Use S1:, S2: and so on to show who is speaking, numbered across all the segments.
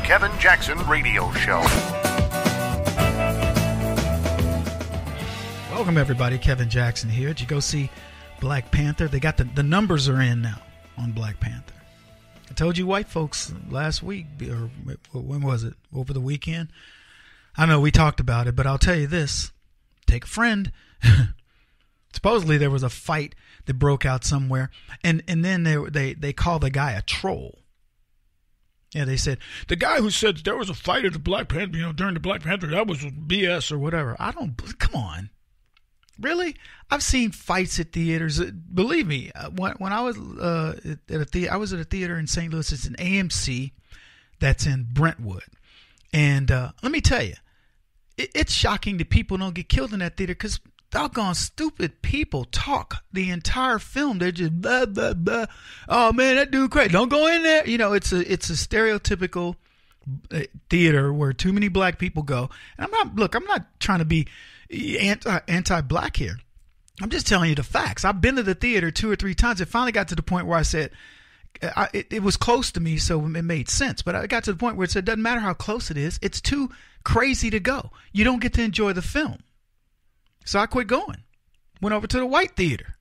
S1: Kevin Jackson Radio Show.
S2: Welcome, everybody. Kevin Jackson here. Did you go see Black Panther? They got the numbers are in now on Black Panther. I told you white folks last week, or when was it? Over the weekend? I know we talked about it, but I'll tell you this. Take a friend. Supposedly there was a fight that broke out somewhere, and then they called the guy a troll. Yeah, they said, the guy who said there was a fight at the Black Panther, during the Black Panther, that was BS or whatever. Come on. Really? I've seen fights at theaters. Believe me, when I was I was at a theater in St. Louis. It's an AMC that's in Brentwood. And let me tell you, it's shocking that people don't get killed in that theater because doggone stupid people talk the entire film. They're just blah, blah, blah. Oh, man, that dude crazy. Don't go in there. It's a stereotypical theater where too many black people go. And I'm not trying to be anti-black here. I'm just telling you the facts. I've been to the theater 2 or 3 times. It finally got to the point where I said, it was close to me, so it made sense. But I got to the point where it said, doesn't matter how close it is. It's too crazy to go. You don't get to enjoy the film. So I quit going. Went over to the white theater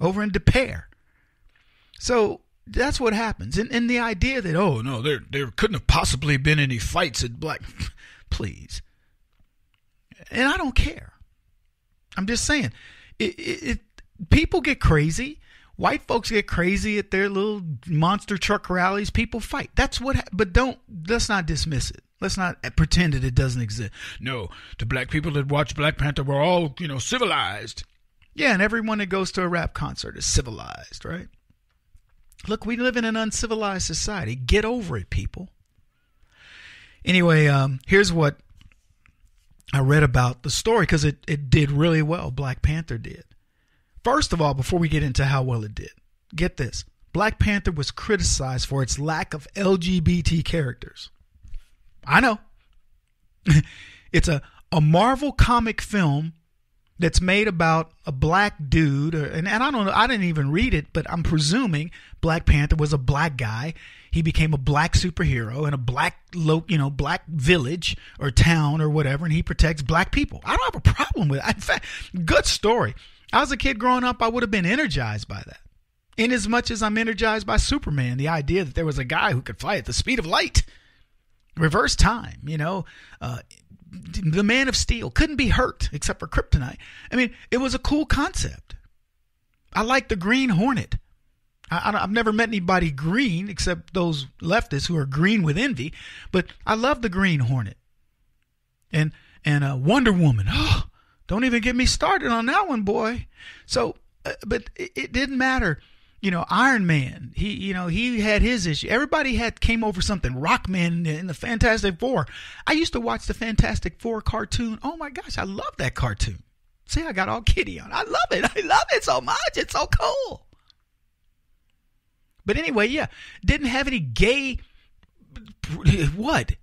S2: over in Des Peres. So that's what happens. And the idea that, oh, no, there couldn't have possibly been any fights at Black. Please. And I don't care. I'm just saying. People get crazy. White folks get crazy at their little monster truck rallies. People fight. That's what. But let's not dismiss it. Let's not pretend that it doesn't exist. No, the black people that watch Black Panther were all, civilized. Yeah, and everyone that goes to a rap concert is civilized, right? Look, we live in an uncivilized society. Get over it, people. Anyway, here's what I read about the story because it did really well. Black Panther did. First of all, before we get into how well it did, get this. Black Panther was criticized for its lack of LGBT characters. I know. It's a Marvel comic film that's made about a black dude. And I don't know. I didn't even read it, but I'm presuming Black Panther was a black guy. He became a black superhero in a black village or town or whatever, and he protects black people. I don't have a problem with it. In fact, good story. I was a kid growing up, I would have been energized by that. In as much as I'm energized by Superman, the idea that there was a guy who could fly at the speed of light, reverse time, the Man of Steel couldn't be hurt except for kryptonite. I mean, it was a cool concept. I like the Green Hornet. I've never met anybody green except those leftists who are green with envy, but I love the Green Hornet. And Wonder Woman. Oh, don't even get me started on that one, boy. So, but it didn't matter. Iron Man, he had his issue. Everybody came over something. Rockman in the Fantastic Four. I used to watch the Fantastic Four cartoon. Oh my gosh, I love that cartoon. See, I got all giddy on. I love it. I love it so much. It's so cool. But anyway, yeah, didn't have any gay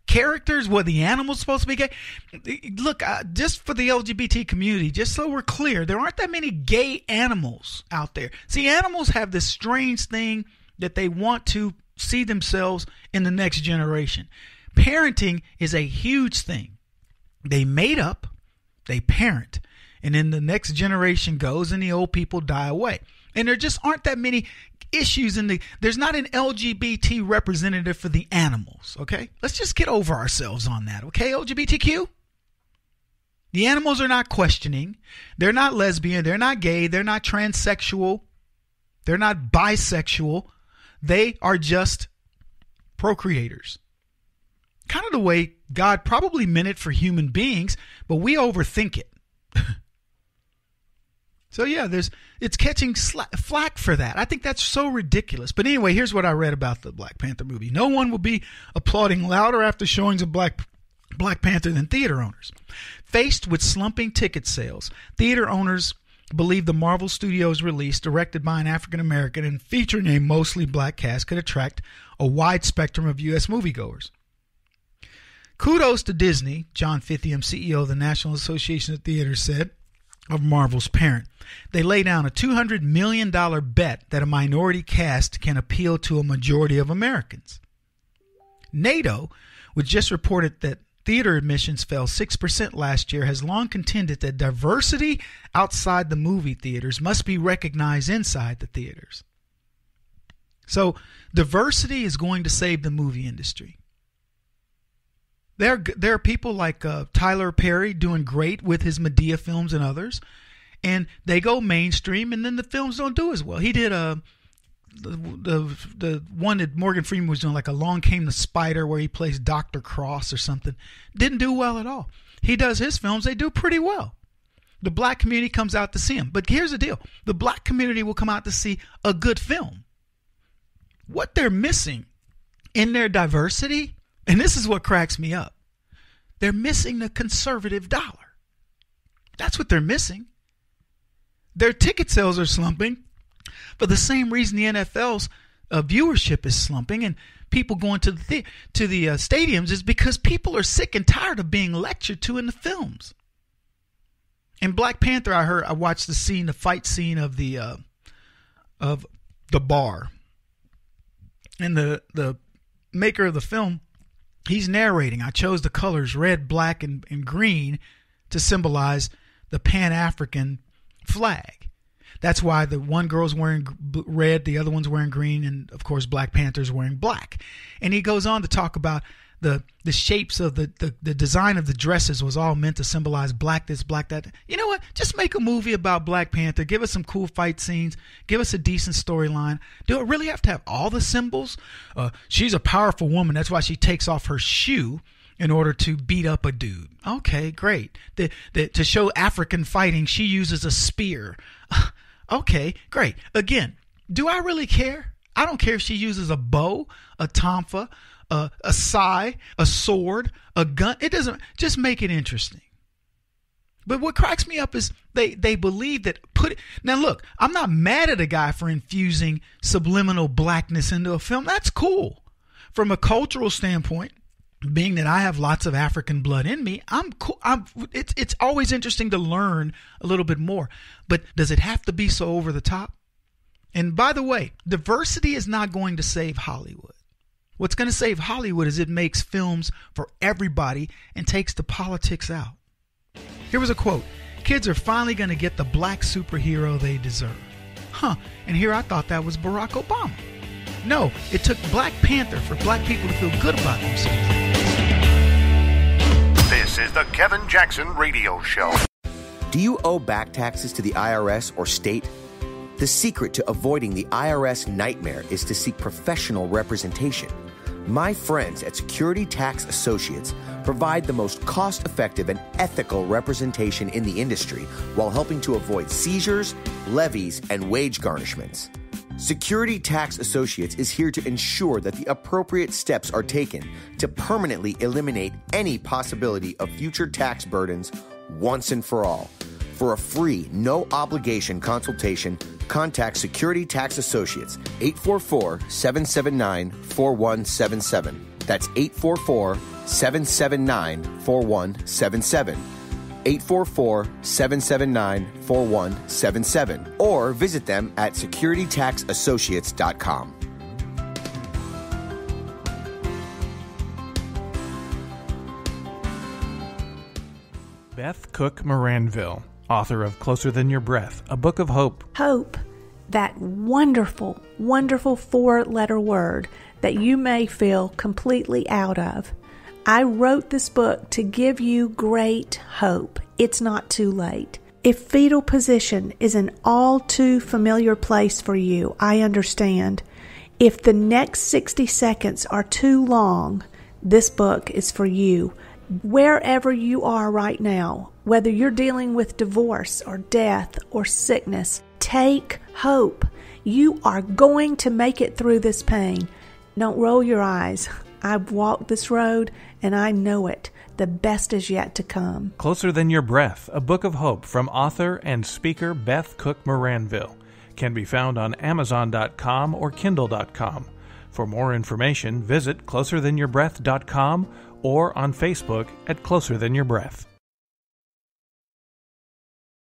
S2: characters? Were the animals supposed to be gay? Look, just for the LGBT community, just so we're clear, there aren't that many gay animals out there. See, animals have this strange thing that they want to see themselves in the next generation. Parenting is a huge thing. They mate up, they parent, and then the next generation goes and the old people die away. And there just aren't that many issues there's not an LGBT representative for the animals, okay? Let's just get over ourselves on that, okay, LGBTQ? The animals are not questioning. They're not lesbian. They're not gay. They're not transsexual. They're not bisexual. They are just procreators. Kind of the way God probably meant it for human beings, but we overthink it. So yeah, it's catching flack for that. I think that's so ridiculous. But anyway, here's what I read about the Black Panther movie. No one will be applauding louder after showings of Black Panther than theater owners. Faced with slumping ticket sales, theater owners believe the Marvel Studios release, directed by an African American and featuring a mostly black cast, could attract a wide spectrum of U.S. moviegoers. Kudos to Disney, John Fithiam, CEO of the National Association of Theaters, said of Marvel's parent. They lay down a $200 million bet that a minority cast can appeal to a majority of Americans. NATO, which just reported that theater admissions fell 6% last year, has long contended that diversity outside the movie theaters must be recognized inside the theaters. So diversity is going to save the movie industry. There are people like Tyler Perry doing great with his Medea films and others, and they go mainstream, and then the films don't do as well. He did the one that Morgan Freeman was doing, like Along Came the Spider, where he plays Dr. Cross or something. Didn't do well at all. He does his films, they do pretty well. The black community comes out to see him. But here's the deal. The black community will come out to see a good film. What they're missing in their diversity, and this is what cracks me up, they're missing the conservative dollar. That's what they're missing. Their ticket sales are slumping for the same reason the NFL's viewership is slumping, and people going to the stadiums is because people are sick and tired of being lectured to in the films. In Black Panther, I watched the fight scene of the bar, and the maker of the film, he's narrating. I chose the colors red, black, and green to symbolize the Pan-African flag. That's why the one girl's wearing red, the other one's wearing green, and of course Black Panther's wearing black. And he goes on to talk about the shapes of the design of the dresses was all meant to symbolize black this, black that. You know what? Just make a movie about Black Panther. Give us some cool fight scenes. Give us a decent storyline. Do it really have to have all the symbols? She's a powerful woman. That's why she takes off her shoe in order to beat up a dude. Okay, great. To show African fighting, she uses a spear. Okay, great. Again, do I really care? I don't care if she uses a bow, a tonfa, a sai, a sword, a gun. It doesn't. Just make it interesting. But what cracks me up is they believe that now look, I'm not mad at a guy for infusing subliminal blackness into a film. That's cool. From a cultural standpoint, being that I have lots of African blood in me, I'm cool. It's always interesting to learn a little bit more. But does it have to be so over the top? And by the way, diversity is not going to save Hollywood. What's going to save Hollywood is it makes films for everybody and takes the politics out. Here was a quote. Kids are finally going to get the black superhero they deserve. And here I thought that was Barack Obama. No, it took Black Panther for black people to feel good about themselves.
S1: This is the Kevin Jackson Radio Show.
S3: Do you owe back taxes to the IRS or state? The secret to avoiding the IRS nightmare is to seek professional representation. My friends at Security Tax Associates provide the most cost-effective and ethical representation in the industry while helping to avoid seizures, levies, and wage garnishments. Security Tax Associates is here to ensure that the appropriate steps are taken to permanently eliminate any possibility of future tax burdens once and for all. For a free, no-obligation consultation, contact Security Tax Associates, 844-779-4177. That's 844-779-4177. 844-779-4177. Or visit them at securitytaxassociates.com.
S4: Beth Cook Moranville, author of Closer Than Your Breath, a book of hope.
S5: Hope, that wonderful, wonderful four-letter word that you may feel completely out of. I wrote this book to give you great hope. It's not too late. If fetal position is an all too familiar place for you, I understand. If the next 60 seconds are too long, this book is for you. Wherever you are right now, whether you're dealing with divorce or death or sickness, take hope. You are going to make it through this pain. Don't roll your eyes. I've walked this road and I know it. The best is yet to come.
S4: Closer Than Your Breath, a book of hope from author and speaker Beth Cook Moranville, can be found on Amazon.com or Kindle.com. For more information, visit closerthanyourBreath.com or on Facebook at Closer Than Your Breath.